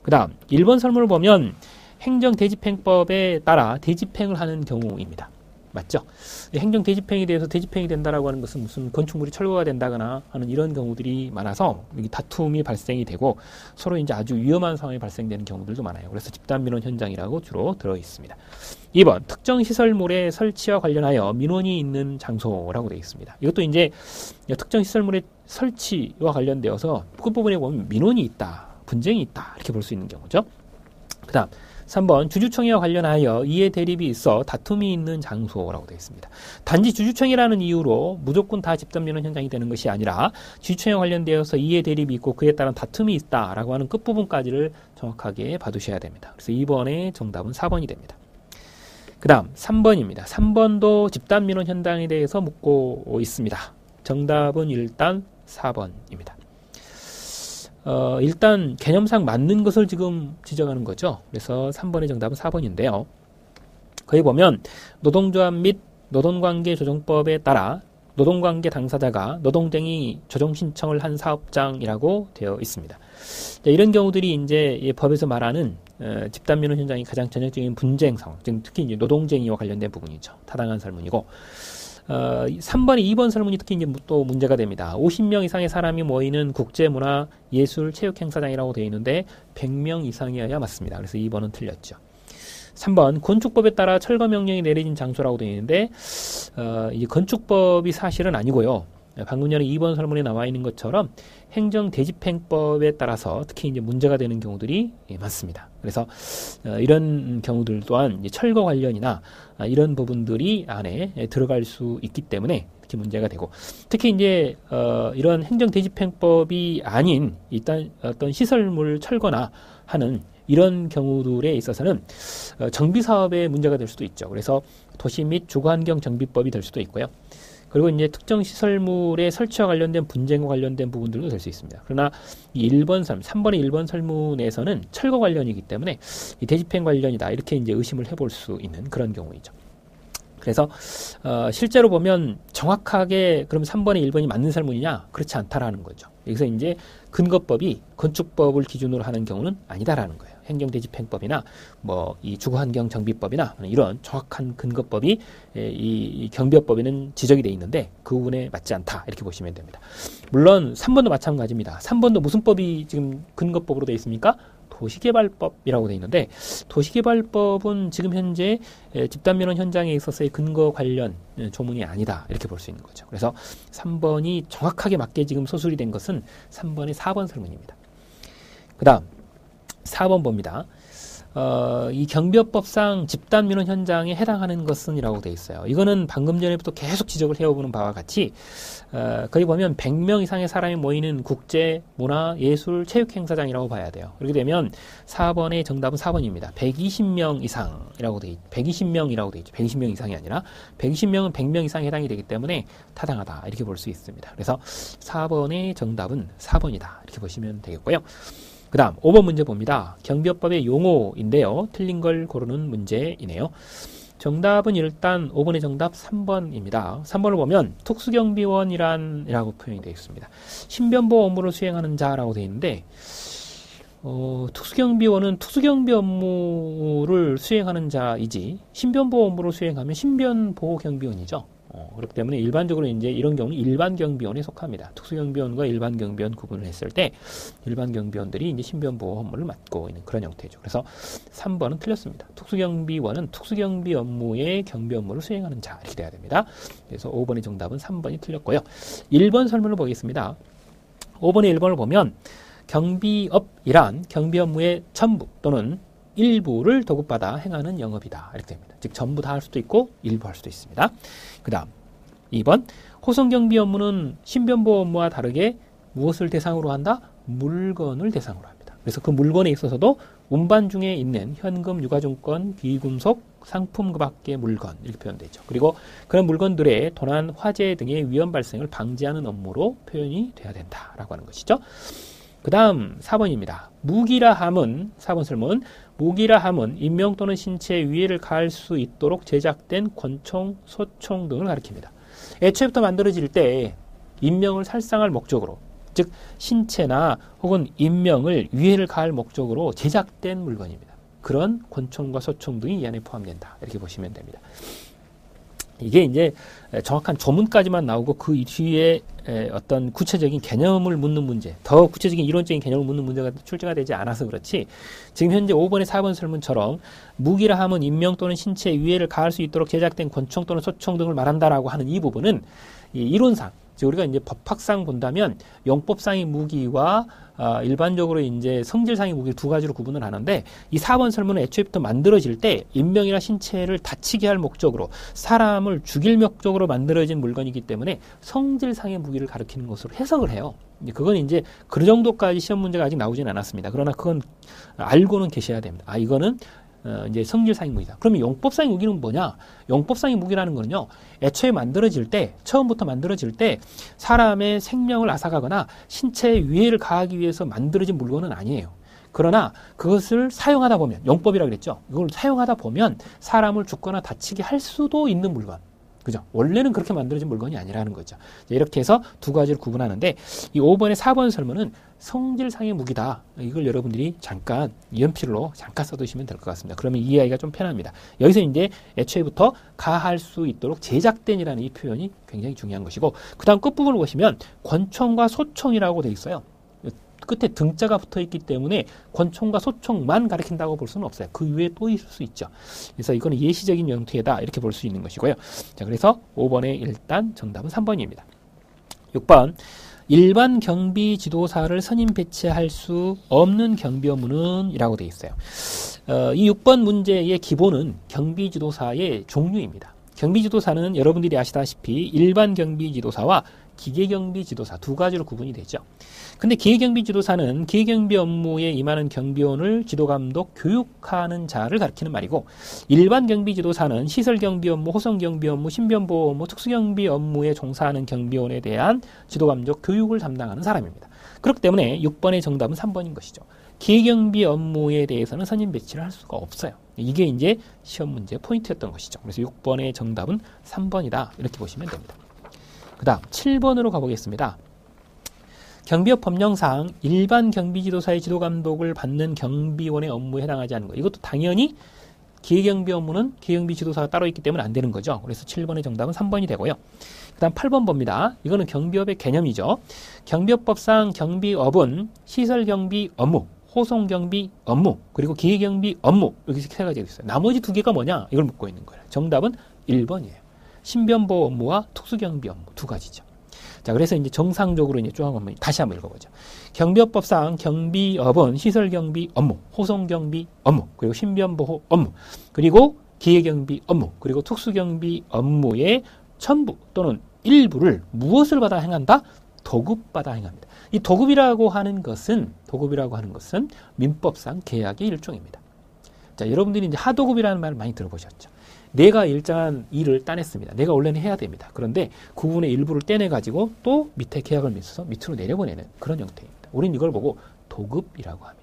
그 다음 1번 설문을 보면 행정대집행법에 따라 대집행을 하는 경우입니다. 맞죠? 행정대집행에 대해서 대집행이 된다라고 하는 것은 무슨 건축물이 철거가 된다거나 하는 이런 경우들이 많아서 다툼이 발생이 되고 서로 이제 아주 위험한 상황이 발생되는 경우들도 많아요. 그래서 집단민원 현장이라고 주로 들어 있습니다. 2번 특정 시설물의 설치와 관련하여 민원이 있는 장소라고 되어 있습니다. 이것도 이제 특정 시설물의 설치와 관련되어서 끝부분에 보면 민원이 있다, 분쟁이 있다 이렇게 볼 수 있는 경우죠. 그 다음 3번 주주청의와 관련하여 이해 대립이 있어 다툼이 있는 장소라고 되어 있습니다. 단지 주주청이라는 이유로 무조건 다 집단민원 현장이 되는 것이 아니라 주주청에 관련되어서 이해 대립이 있고 그에 따른 다툼이 있다라고 하는 끝부분까지를 정확하게 봐두셔야 됩니다. 그래서 2번의 정답은 4번이 됩니다. 그 다음 3번입니다. 3번도 집단민원 현장에 대해서 묻고 있습니다. 정답은 일단 4번입니다. 일단 개념상 맞는 것을 지금 지적하는 거죠. 그래서 3번의 정답은 4번인데요. 거기 보면 노동조합 및 노동관계조정법에 따라 노동관계 당사자가 노동쟁의 조정 신청을 한 사업장이라고 되어 있습니다. 이런 경우들이 이제 법에서 말하는 집단민원 현장이 가장 전형적인 분쟁 상황, 특히 이제 노동쟁의와 관련된 부분이죠. 타당한 설문이고. 3번에 2번 설문이 특히 이제 또 문제가 됩니다. 50명 이상의 사람이 모이는 국제문화 예술 체육 행사장이라고 되어 있는데 100명 이상이어야 맞습니다. 그래서 2번은 틀렸죠. 3번 건축법에 따라 철거 명령이 내려진 장소라고 되어 있는데 이 건축법이 사실은 아니고요. 방금 전에 2번 설문에 나와 있는 것처럼 행정대집행법에 따라서 특히 이제 문제가 되는 경우들이 많습니다. 그래서 이런 경우들 또한 이제 철거 관련이나 이런 부분들이 안에 들어갈 수 있기 때문에 특히 문제가 되고 특히 이제 이런 행정대집행법이 아닌 일단 어떤 시설물 철거나 하는 이런 경우들에 있어서는 정비사업에 문제가 될 수도 있죠. 그래서 도시 및 주거환경 정비법이 될 수도 있고요. 그리고 이제 특정 시설물의 설치와 관련된 분쟁과 관련된 부분들도 될 수 있습니다. 그러나 이 3번의 1번 설문에서는 철거 관련이기 때문에 이 대집행 관련이다 이렇게 이제 의심을 해볼 수 있는 그런 경우이죠. 그래서 실제로 보면 정확하게 그럼 3번의 1번이 맞는 설문이냐? 그렇지 않다라는 거죠. 여기서 이제 근거법이 건축법을 기준으로 하는 경우는 아니다라는 거예요. 행정대집행법이나 뭐 이 주거환경정비법이나 이런 정확한 근거법이 이 경비업법에는 지적이 돼 있는데 그 부분에 맞지 않다 이렇게 보시면 됩니다. 물론 3번도 마찬가지입니다. 3번도 무슨 법이 지금 근거법으로 돼 있습니까? 도시개발법이라고 되어 있는데 도시개발법은 지금 현재 집단민원 현장에 있어서의 근거 관련 조문이 아니다 이렇게 볼 수 있는 거죠. 그래서 3번이 정확하게 맞게 지금 소술이 된 것은 3번의 4번 설문입니다. 그 다음 4번 봅니다. 이 경비업법상 집단민원 현장에 해당하는 것은 이라고 되어 있어요. 이거는 방금 전에부터 계속 지적을 해오는 바와 같이 거기 보면 100명 이상의 사람이 모이는 국제, 문화, 예술, 체육 행사장이라고 봐야 돼요. 그렇게 되면 4번의 정답은 4번입니다. 120명 이상이라고 되어 있죠. 120명이라고 되어 있죠. 120명 이상이 아니라 120명은 100명 이상에 해당이 되기 때문에 타당하다 이렇게 볼 수 있습니다. 그래서 4번의 정답은 4번이다 이렇게 보시면 되겠고요. 그 다음 5번 문제 봅니다. 경비업법의 용어인데요. 틀린 걸 고르는 문제이네요. 정답은 일단 5번의 정답 3번입니다. 3번을 보면 특수경비원이라고 표현이 되어 있습니다. 신변보호 업무를 수행하는 자라고 되어 있는데 특수경비원은 특수경비 업무를 수행하는 자이지 신변보호 업무를 수행하면 신변보호경비원이죠. 그렇기 때문에 일반적으로 이제 이런 경우는 일반 경비원에 속합니다. 특수경비원과 일반 경비원 구분을 했을 때 일반 경비원들이 이제 신변보호 업무를 맡고 있는 그런 형태죠. 그래서 3번은 틀렸습니다. 특수경비원은 특수경비 업무의 경비 업무를 수행하는 자 이렇게 돼야 됩니다. 그래서 5번의 정답은 3번이 틀렸고요. 1번 설문을 보겠습니다. 5번의 1번을 보면 경비업이란 경비 업무의 전부 또는 일부를 도급받아 행하는 영업이다 이렇게 됩니다. 즉 전부 다 할 수도 있고 일부 할 수도 있습니다. 그 다음 2번 호송경비 업무는 신변보호 업무와 다르게 무엇을 대상으로 한다? 물건을 대상으로 합니다. 그래서 그 물건에 있어서도 운반 중에 있는 현금, 유가증권, 귀금속, 상품 그 밖의 물건 이렇게 표현되어 있죠. 그리고 그런 물건들의 도난, 화재 등의 위험 발생을 방지하는 업무로 표현이 돼야 된다라고 하는 것이죠. 그 다음 4번입니다. 무기라 함은 4번 설문 무기라 함은 인명 또는 신체에 위해를 가할 수 있도록 제작된 권총, 소총 등을 가리킵니다. 애초부터 만들어질 때 인명을 살상할 목적으로 즉 신체나 혹은 인명을 위해를 가할 목적으로 제작된 물건입니다. 그런 권총과 소총 등이 이 안에 포함된다. 이렇게 보시면 됩니다. 이게 이제 정확한 조문까지만 나오고 그 뒤에 어떤 구체적인 개념을 묻는 문제, 더 구체적인 이론적인 개념을 묻는 문제가 출제가 되지 않아서 그렇지, 지금 현재 5번의 4번 설문처럼 무기라 함은 인명 또는 신체에 위해를 가할 수 있도록 제작된 권총 또는 소총 등을 말한다라고 하는 이 부분은 이 이론상, 즉 우리가 이제 법학상 본다면 용법상의 무기와 일반적으로 이제 성질상의 무기 두 가지로 구분을 하는데, 이 4번 설문은 애초부터 만들어질 때 인명이나 신체를 다치게 할 목적으로, 사람을 죽일 목적으로 만들어진 물건이기 때문에 성질상의 무기를 가리키는 것으로 해석을 해요. 그건 이제 그 정도까지 시험 문제가 아직 나오진 않았습니다. 그러나 그건 알고는 계셔야 됩니다. 이거는 이제 성질상의 무기다. 그러면 용법상의 무기는 뭐냐? 용법상의 무기라는 거는요, 애초에 만들어질 때, 처음부터 만들어질 때 사람의 생명을 앗아가거나 신체에 위해를 가하기 위해서 만들어진 물건은 아니에요. 그러나 그것을 사용하다 보면, 용법이라고 그랬죠. 이걸 사용하다 보면 사람을 죽거나 다치게 할 수도 있는 물건. 그죠? 원래는 그렇게 만들어진 물건이 아니라는 거죠. 이렇게 해서 두 가지를 구분하는데, 이 5번의 4번 설문은 성질상의 무기다. 이걸 여러분들이 잠깐 연필로 잠깐 써두시면 될 것 같습니다. 그러면 이해하기가 좀 편합니다. 여기서 이제 애초에부터 가할 수 있도록 제작된이라는 이 표현이 굉장히 중요한 것이고, 그 다음 끝부분을 보시면 권총과 소총이라고 되어 있어요. 끝에 등자가 붙어 있기 때문에 권총과 소총만 가리킨다고 볼 수는 없어요. 그 위에 또 있을 수 있죠. 그래서 이거는 예시적인 형태다, 이렇게 볼 수 있는 것이고요. 자, 그래서 5번의 일단 정답은 3번입니다. 6번, 일반 경비 지도사를 선임 배치할 수 없는 경비 업무는 이라고 되어 있어요. 이 6번 문제의 기본은 경비 지도사의 종류입니다. 경비 지도사는 여러분들이 아시다시피 일반 경비 지도사와 기계경비 지도사 두 가지로 구분이 되죠. 근데 기계경비 지도사는 기계경비 업무에 임하는 경비원을 지도감독, 교육하는 자를 가리키는 말이고, 일반 경비 지도사는 시설경비 업무, 호송경비 업무, 신변보호 업무, 특수경비 업무에 종사하는 경비원에 대한 지도감독, 교육을 담당하는 사람입니다. 그렇기 때문에 6번의 정답은 3번인 것이죠. 기계경비 업무에 대해서는 선임 배치를 할 수가 없어요. 이게 이제 시험 문제의 포인트였던 것이죠. 그래서 6번의 정답은 3번이다, 이렇게 보시면 됩니다. 그 다음 7번으로 가보겠습니다. 경비업 법령상 일반 경비지도사의 지도감독을 받는 경비원의 업무에 해당하지 않는 것. 이것도 당연히 기계경비 업무는 기계경비 지도사가 따로 있기 때문에 안 되는 거죠. 그래서 7번의 정답은 3번이 되고요. 그 다음 8번 봅니다. 이거는 경비업의 개념이죠. 경비업법상 경비업은 시설경비 업무, 호송경비 업무, 그리고 기계경비 업무, 이렇게 세 가지가 있어요. 나머지 두 개가 뭐냐? 이걸 묻고 있는 거예요. 정답은 1번이에요. 신변보호 업무와 특수경비 업무 두 가지죠. 자, 그래서 이제 정상적으로 이제 쭉 한번 다시 한번 읽어보죠. 경비업법상 경비업은 시설경비 업무, 호송경비 업무, 그리고 신변보호 업무, 그리고 기계경비 업무, 그리고 특수경비 업무의 전부 또는 일부를 무엇을 받아 행한다? 도급받아 행합니다. 이 도급이라고 하는 것은 민법상 계약의 일종입니다. 자, 여러분들이 이제 하도급이라는 말을 많이 들어보셨죠. 내가 일정한 일을 따냈습니다. 내가 원래는 해야 됩니다. 그런데 그 부분의 일부를 떼내가지고 또 밑에 계약을 맺어서 밑으로 내려보내는 그런 형태입니다. 우리는 이걸 보고 도급이라고 합니다.